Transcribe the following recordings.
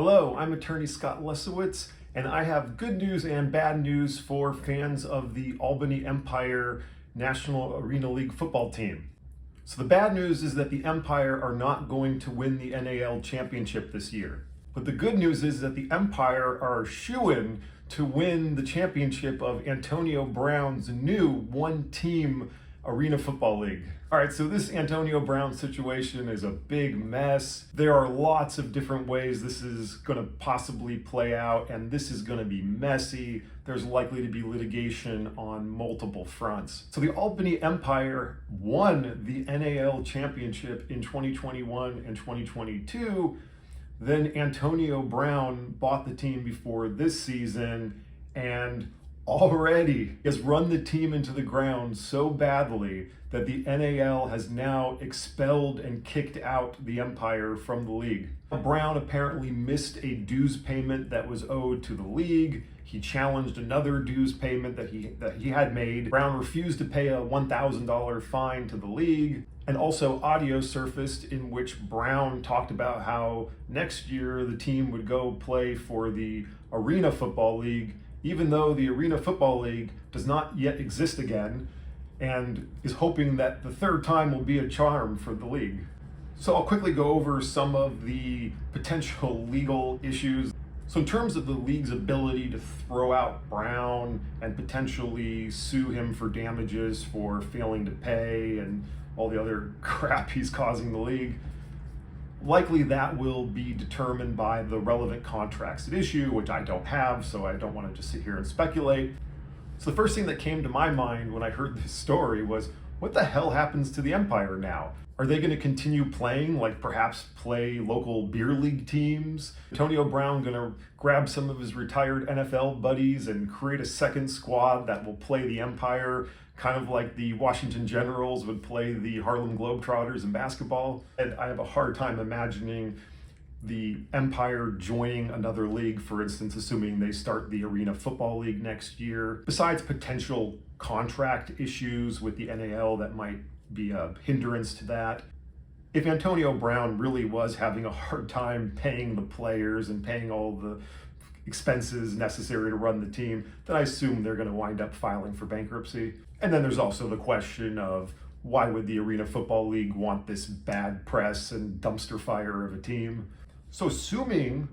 Hello, I'm attorney Scott Lesowitz, and I have good news and bad news for fans of the Albany Empire National Arena League football team. So the bad news is that the Empire are not going to win the NAL championship this year. But the good news is that the Empire are shoo-in to win the championship of Antonio Brown's new one-team Arena Football League. All right, so this Antonio Brown situation is a big mess. There are lots of different ways this is going to possibly play out, and this is going to be messy. There's likely to be litigation on multiple fronts. So the Albany Empire won the NAL championship in 2021 and 2022. Then Antonio Brown bought the team before this season and already has run the team into the ground so badly that the NAL has now expelled and kicked out the Empire from the league. Brown apparently missed a dues payment that was owed to the league. He challenged another dues payment that he had made. Brown refused to pay a $1,000 fine to the league. And also audio surfaced in which Brown talked about how next year the team would go play for the Arena Football League, even though the Arena Football League does not yet exist again, and is hoping that the third time will be a charm for the league. So I'll quickly go over some of the potential legal issues. So in terms of the league's ability to throw out Brown and potentially sue him for damages for failing to pay and all the other crap he's causing the league, likely that will be determined by the relevant contracts at issue, which I don't have, so I don't want to just sit here and speculate. So the first thing that came to my mind when I heard this story was, what the hell happens to the Empire now? Are they going to continue playing, like perhaps play local beer league teams? Antonio Brown going to grab some of his retired NFL buddies and create a second squad that will play the Empire, kind of like the Washington Generals would play the Harlem Globetrotters in basketball? And I have a hard time imagining the Empire joining another league, for instance, assuming they start the Arena Football League next year. Besides potential contract issues with the NAL that might be a hindrance to that. If Antonio Brown really was having a hard time paying the players and paying all the expenses necessary to run the team, then I assume they're going to wind up filing for bankruptcy. And then there's also the question of, why would the Arena Football League want this bad press and dumpster fire of a team? So assuming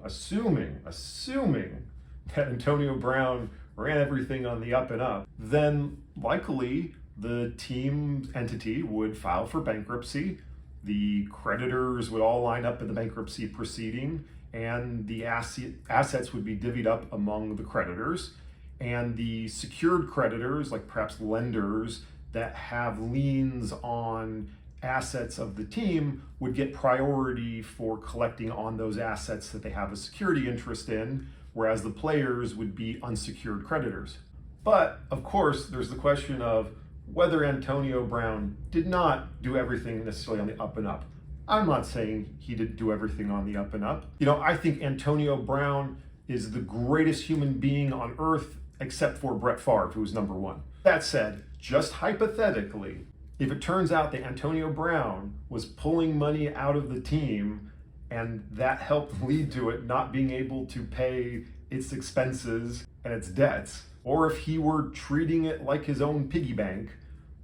that Antonio Brown ran everything on the up and up, then likely the team entity would file for bankruptcy. The creditors would all line up in the bankruptcy proceeding, and the assets would be divvied up among the creditors. And the secured creditors, like perhaps lenders that have liens on assets of the team, would get priority for collecting on those assets that they have a security interest in, whereas the players would be unsecured creditors. But of course, there's the question of whether Antonio Brown did not do everything necessarily on the up and up. I'm not saying he did do everything on the up and up. I think Antonio Brown is the greatest human being on earth, except for Brett Favre, who was number one. That said, just hypothetically, if it turns out that Antonio Brown was pulling money out of the team and that helped lead to it not being able to pay its expenses and its debts, or if he were treating it like his own piggy bank,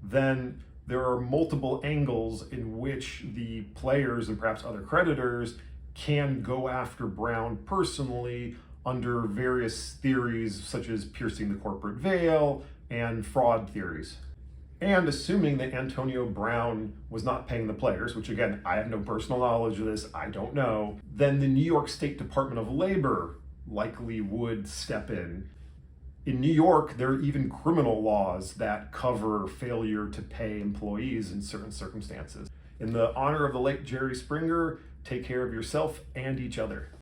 then there are multiple angles in which the players and perhaps other creditors can go after Brown personally under various theories such as piercing the corporate veil and fraud theories. And assuming that Antonio Brown was not paying the players, which again, I have no personal knowledge of this, I don't know, then the New York State Department of Labor likely would step in. In New York, there are even criminal laws that cover failure to pay employees in certain circumstances. In the honor of the late Jerry Springer, take care of yourself and each other.